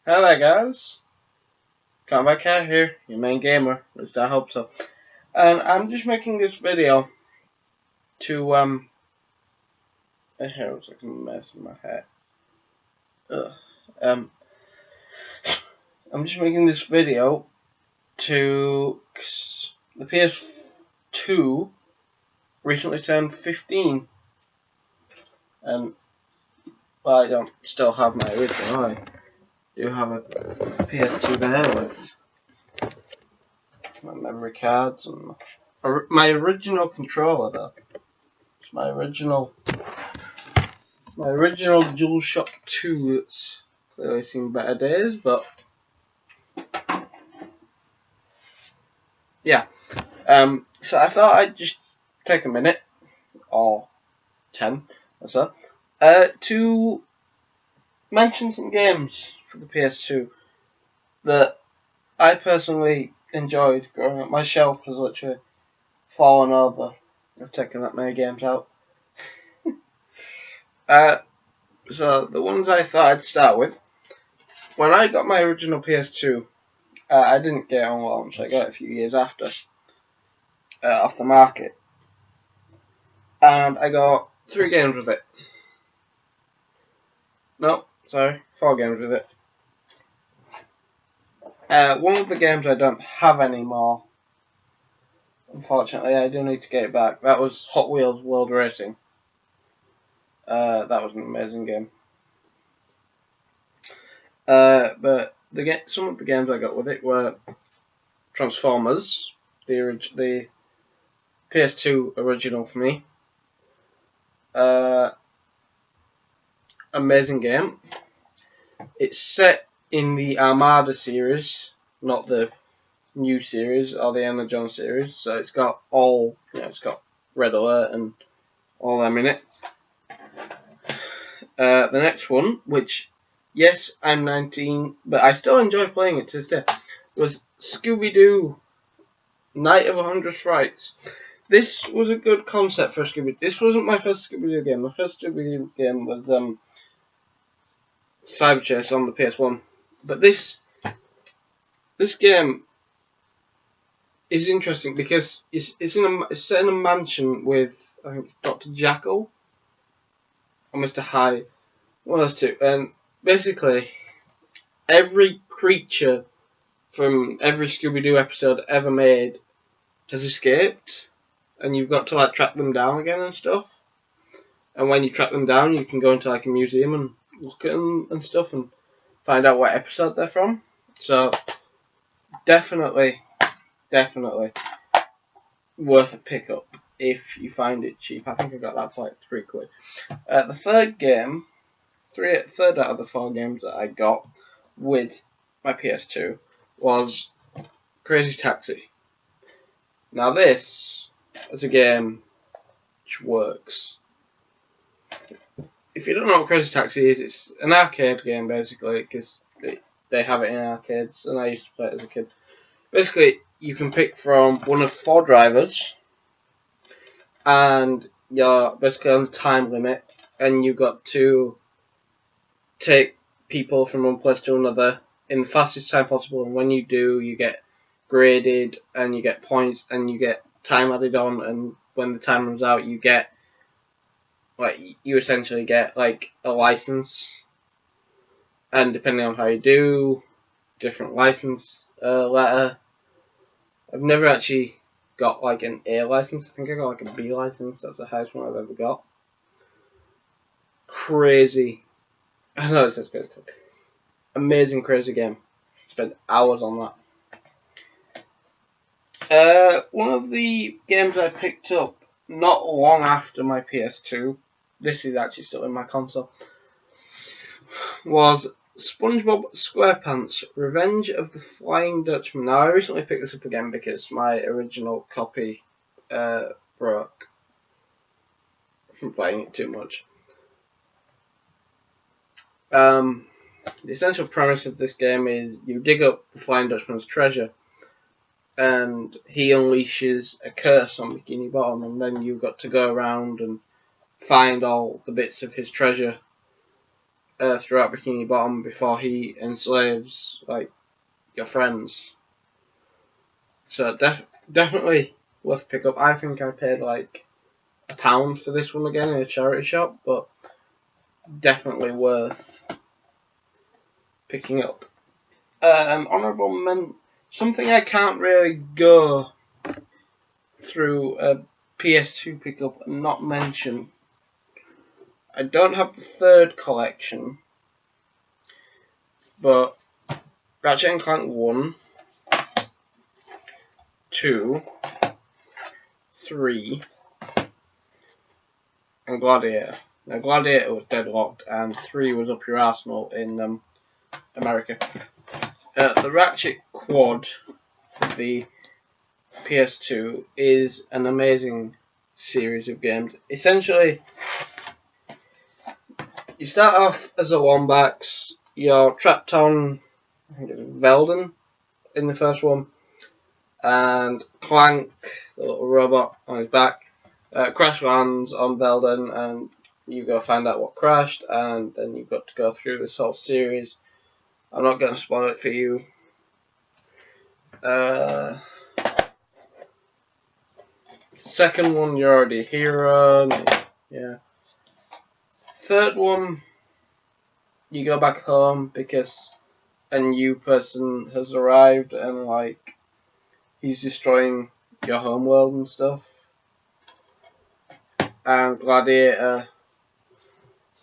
Hello guys, xCombatxCarrotx here, your main gamer, at least I hope so. And I'm just making this video to here was like a mess in my hair. I'm just making this video to the PS2 recently turned 15, and well, I don't still have my original. I do have a PS2 there with my memory cards and my original controller though. It's my original DualShock 2. It's clearly seen better days, but yeah. So I thought I'd just take a minute or 10 or so to mention some games for the PS2 that I personally enjoyed growing up. My shelf has literally fallen over. I've taken that many games out. So the ones I thought I'd start with. When I got my original PS2, I didn't get it on launch. I got it a few years after, off the market, and I got 3 games with it. No, sorry, 4 games with it. One of the games I don't have anymore. Unfortunately, I do need to get it back. That was Hot Wheels World Racing. That was an amazing game. But some of the games I got with it were Transformers, the PS2 original for me. Amazing game. It's set in the Armada series, not the new series or the Energon series. So it's got all, it's got Red Alert and all them in it. The next one, which, yes, I'm 19, but I still enjoy playing it to this day, was Scooby-Doo Night of 100 Frights. This was a good concept for a Scooby-Doo. This wasn't my first Scooby-Doo game. My first Scooby-Doo game was Cyber Chase on the PS1. But this game is interesting because it's set in a mansion with, I think it's Dr. Jackal or Mr. Hyde, one of those two. And basically, every creature from every Scooby-Doo episode ever made has escaped, and you've got to like track them down again and stuff. And when you track them down, you can go into like a museum and look at them and stuff and find out what episode they're from. So definitely worth a pickup if you find it cheap. I think I got that for like £3. The third game, third out of the 4 games that I got with my PS2 was Crazy Taxi. Now this is a game which works. If you don't know what Crazy Taxi is, it's an arcade game basically, because they have it in arcades, and I used to play it as a kid. Basically, you can pick from one of 4 drivers, and you're basically on a time limit, and you've got to take people from one place to another in the fastest time possible, and when you do, you get graded, and you get points, and you get time added on, and when the time runs out, you get, like, you essentially get, like, a license, and depending on how you do, different license letter. I've never actually got, like, an A license. I think I got, like, a B license. That's the highest one I've ever got. Crazy. I know it says crazy. Amazing, crazy game. Spent hours on that. One of the games I picked up not long after my PS2, this is actually still in my console, was SpongeBob SquarePants Revenge of the Flying Dutchman. Now, I recently picked this up again because my original copy broke from playing it too much. The essential premise of this game is you dig up the Flying Dutchman's treasure, and he unleashes a curse on Bikini Bottom, and then you've got to go around and find all the bits of his treasure throughout Bikini Bottom before he enslaves like your friends. So definitely worth pick up. I think I paid like £1 for this one again in a charity shop, but definitely worth picking up. Honourable mention, something I can't really go through a PS2 pickup and not mention. I don't have the third collection, but Ratchet and Clank 1, 2, 3, and Gladiator. Now Gladiator was deadlocked and 3 was up your arsenal in America. The Ratchet Quad, the PS2, is an amazing series of games. Essentially, you start off as a Wombax, you're trapped on, I think it's Velden in the first one, and Clank, the little robot on his back, crash lands on Velden, and you go find out what crashed, and then you've got to go through this whole series. I'm not going to spoil it for you. Second one, you're already a hero. Yeah. Third one, you go back home because a new person has arrived and like he's destroying your homeworld and stuff. And Gladiator,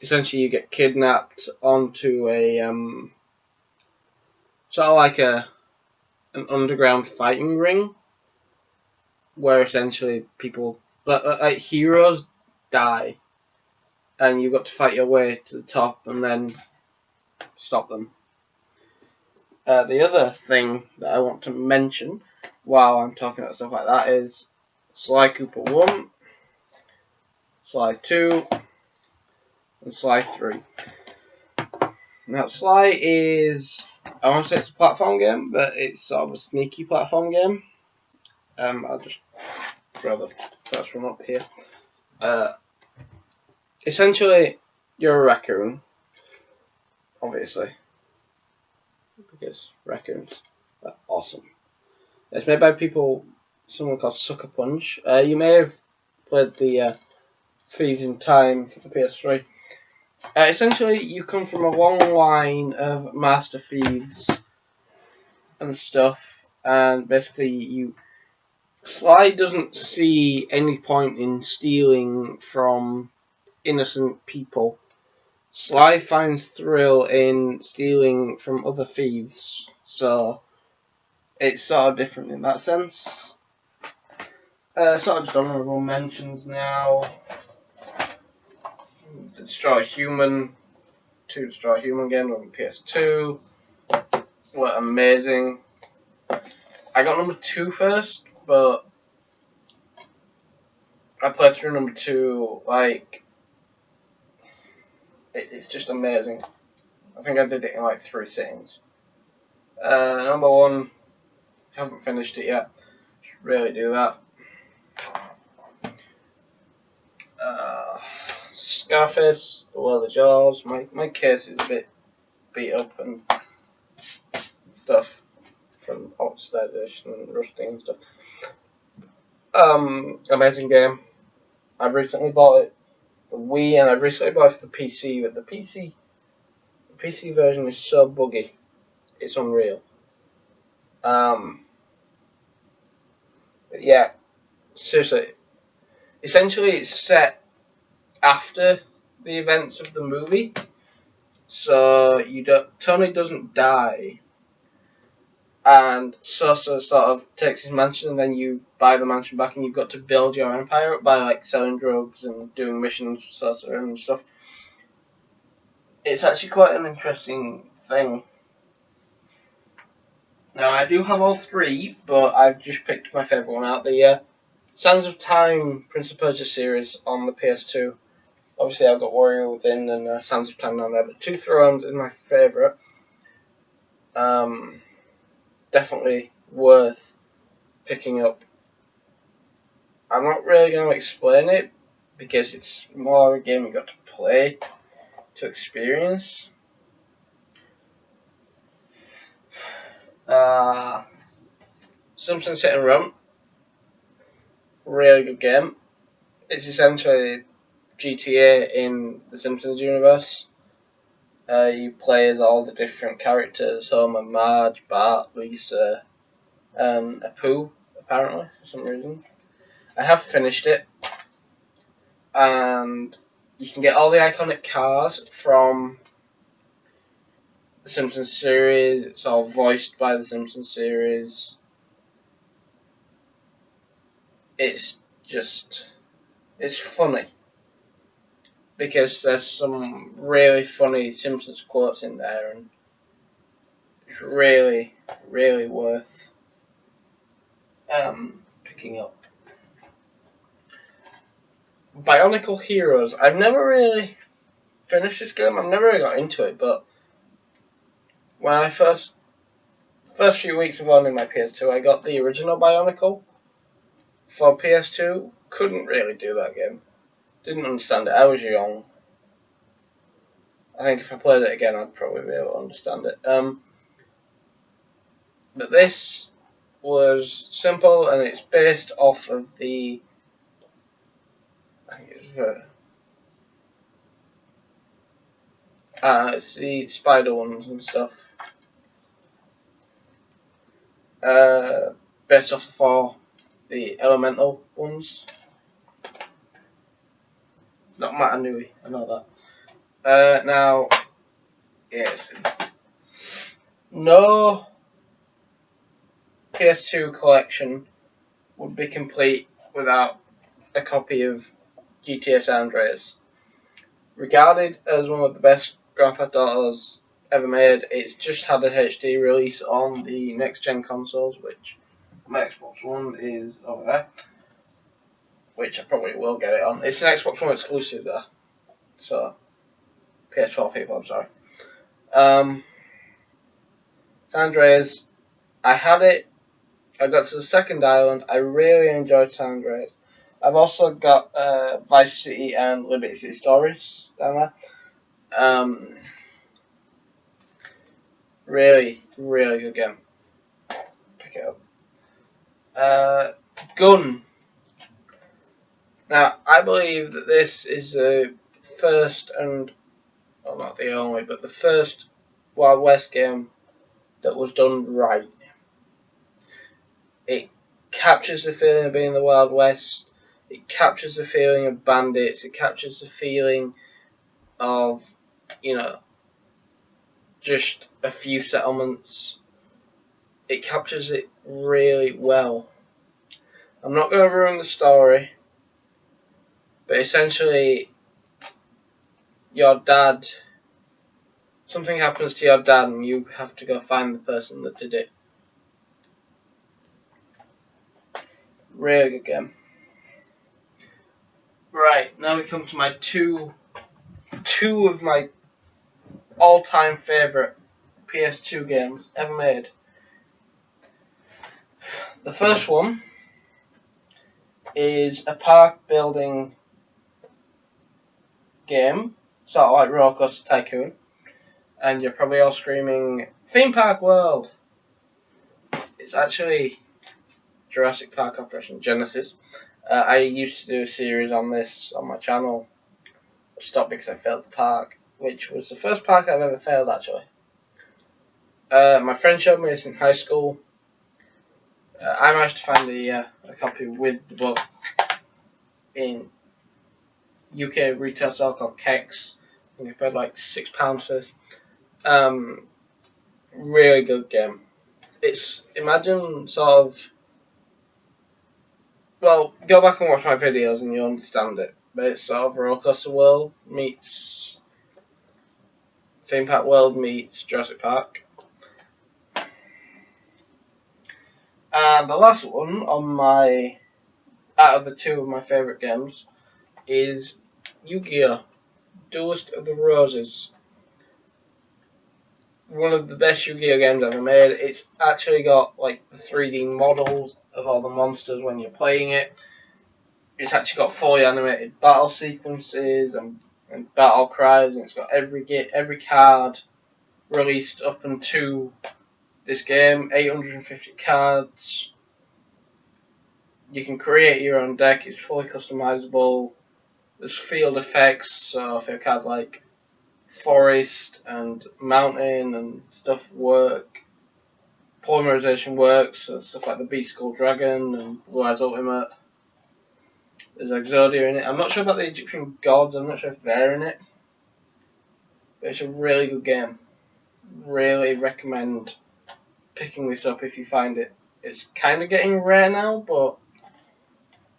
essentially you get kidnapped onto a sort of like an underground fighting ring, where essentially people like heroes die, and you've got to fight your way to the top and then stop them. The other thing that I want to mention while I'm talking about stuff like that is Sly Cooper 1, Sly 2, and Sly 3. Now Sly is, I want to say it's a platform game, but it's sort of a sneaky platform game. I'll just grab the first one up here. Essentially, you're a raccoon, obviously, because raccoons are awesome. It's made by someone called Sucker Punch. You may have played the Thieves in Time for the PS3. Essentially, you come from a long line of master thieves and stuff, and basically Sly doesn't see any point in stealing from innocent people. Sly finds thrill in stealing from other thieves, so it's sort of different in that sense. Sort of just honourable mentions now. Destroy Human, 2 Destroy Human games on PS2 were amazing. I got number 2 first, but I played through number 2, like, it's just amazing. I think I did it in like 3 sittings. Number 1, haven't finished it yet. Should really do that. Scarface, The World of Jaws. My case is a bit beat up and stuff from oxidization and rusting and stuff. Amazing game. I've recently bought it for Wii, and I've recently bought it for the PC, but the PC version is so buggy, it's unreal. But yeah, seriously, essentially it's set after the events of the movie, so Tony doesn't die, and Sosa sort of takes his mansion, and then you buy the mansion back, and you've got to build your empire up by like selling drugs and doing missions for Sosa and stuff. It's actually quite an interesting thing. Now I do have all 3, but I've just picked my favourite one out. The Sands of Time Prince of Persia series on the PS2. Obviously I've got Warrior Within and Sands of Time on there, but Two Thrones is my favourite. Definitely worth picking up. I'm not really going to explain it, because it's more a game you got to play. to experience. Simpsons Hit and Run, really good game. It's essentially GTA in the Simpsons universe. You play as all the different characters: Homer, Marge, Bart, Lisa, and Apu, apparently, for some reason. I have finished it, and you can get all the iconic cars from the Simpsons series. It's all voiced by the Simpsons series. It's funny, because there's some really funny Simpsons quotes in there, and it's really, really worth picking up. Bionicle Heroes. I've never really finished this game. I've never really got into it, but when I first few weeks of owning my PS2, I got the original Bionicle for PS2. Couldn't really do that game. Didn't understand it. I was young. I think if I played it again, I'd probably be able to understand it. But this was simple, and it's based off of the, I think it's the spider ones and stuff. Based off of the elemental ones. It's not Matanui, I know that. Now, yes, no PS2 collection would be complete without a copy of GTA San Andreas. Regarded as one of the best Grand Theft Autos ever made, it's just had a HD release on the next gen consoles, which my Xbox One is over there, which I probably will get it on. It's an Xbox One exclusive there, so PS4 people, I'm sorry. San Andreas, I had it. I got to the second island. I really enjoyed San Andreas. I've also got Vice City and Liberty City Stories down there. Really, really good game. Pick it up. Gun. Now, I believe that this is the first and, well, not the only, but the first Wild West game that was done right. It captures the feeling of being in the Wild West. It captures the feeling of bandits. It captures the feeling of, just a few settlements. It captures it really well. I'm not going to ruin the story, but essentially, something happens to your dad and you have to go find the person that did it. Really good game. Right, now we come to my two of my all-time favourite PS2 games ever made. The first one is a park building game, sort of like Roller Coaster Tycoon, and you're probably all screaming, Theme Park World! It's actually Jurassic Park Operation Genesis. I used to do a series on this on my channel. I stopped because I failed the park, which was the first park I've ever failed, actually. My friend showed me this in high school. I managed to find a copy with the book in UK retail store called xCombatxCarrotx. I think I paid like £6 for this. Really good game. It's, imagine sort of, well, go back and watch my videos and you'll understand it. But it's sort of Roller Coaster World meets Theme Park World meets Jurassic Park. And the last one on out of the two of my favourite games is Yu-Gi-Oh! Duelist of the Roses. One of the best Yu-Gi-Oh! Games ever made. It's actually got like the 3D models of all the monsters when you're playing it. It's actually got fully animated battle sequences and and battle cries, and it's got every card released up into this game. 850 cards. You can create your own deck. It's fully customizable. There's field effects, so if your cards like forest and mountain and stuff work. Polymerization works, so stuff like the Beast Skull Dragon and Blue Eyes Ultimate. There's Exodia in it. I'm not sure about the Egyptian gods, I'm not sure if they're in it. But it's a really good game. Really recommend picking this up if you find it. It's kind of getting rare now, but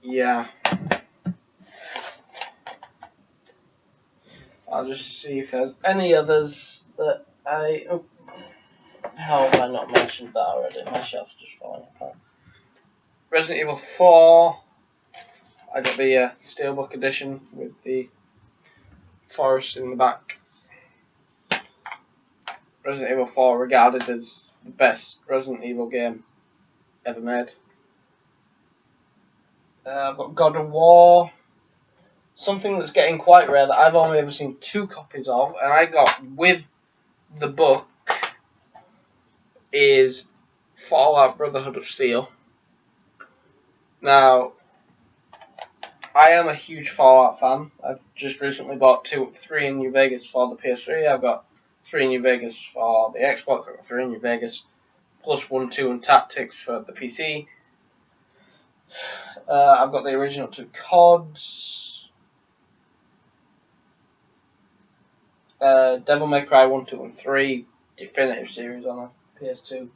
yeah. I'll just see if there's any others that I... Oh, how have I not mentioned that already? My shelf's just falling apart. Resident Evil 4. I got the Steelbook edition with the forest in the back. Resident Evil 4 regarded as the best Resident Evil game ever made. I've got God of War. Something that's getting quite rare that I've only ever seen 2 copies of, and I got with the book, is Fallout Brotherhood of Steel. Now, I am a huge Fallout fan. I've just recently bought 3 in New Vegas for the PS3. I've got 3 in New Vegas for the Xbox. I've got 3 in New Vegas, plus 1, 2 and Tactics for the PC. I've got the original 2 CODs. Devil May Cry 1, 2 and 3 Definitive Series on a PS2.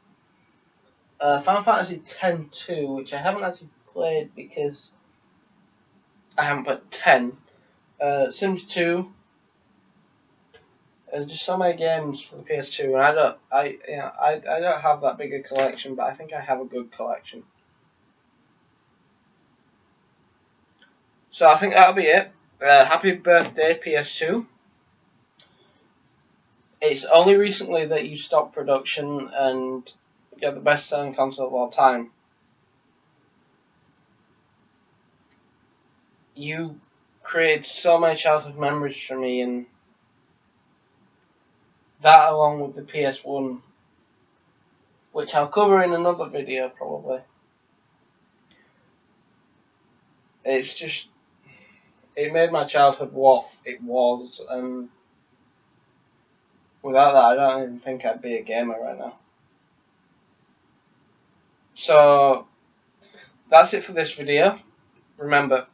Final Fantasy X-2, which I haven't actually played because I haven't played 10. Sims 2. There's just so many games for the PS2, and I don't have that big a collection, but I think I have a good collection. So I think that'll be it. Happy birthday, PS2. It's only recently that you stopped production and you're the best selling console of all time. You created so many childhood memories for me, and that along with the PS1, which I'll cover in another video probably. It's just, it made my childhood what it was, and without that I don't even think I'd be a gamer right now. So that's it for this video. Remember,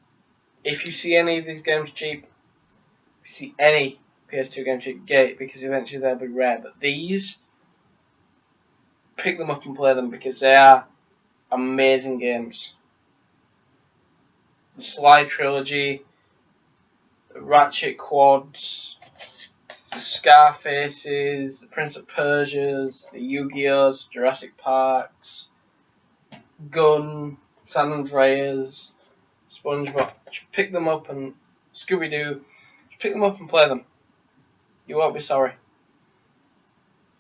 if you see any of these games cheap, if you see any PS2 game cheap, get it, because eventually they'll be rare. But these, pick them up and play them because they are amazing games. The Sly Trilogy, the Ratchet Quads, the Scarfaces, the Prince of Persias, the Yu-Gi-Ohs, Jurassic Parks, Gun, San Andreas, SpongeBob. Just pick them up, and Scooby-Doo. Just pick them up and play them. You won't be sorry.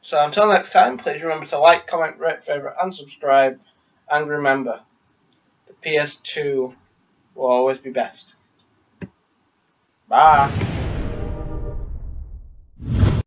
So until next time, please remember to like, comment, rate, favourite and subscribe. And remember, the PS2 will always be best. Bye.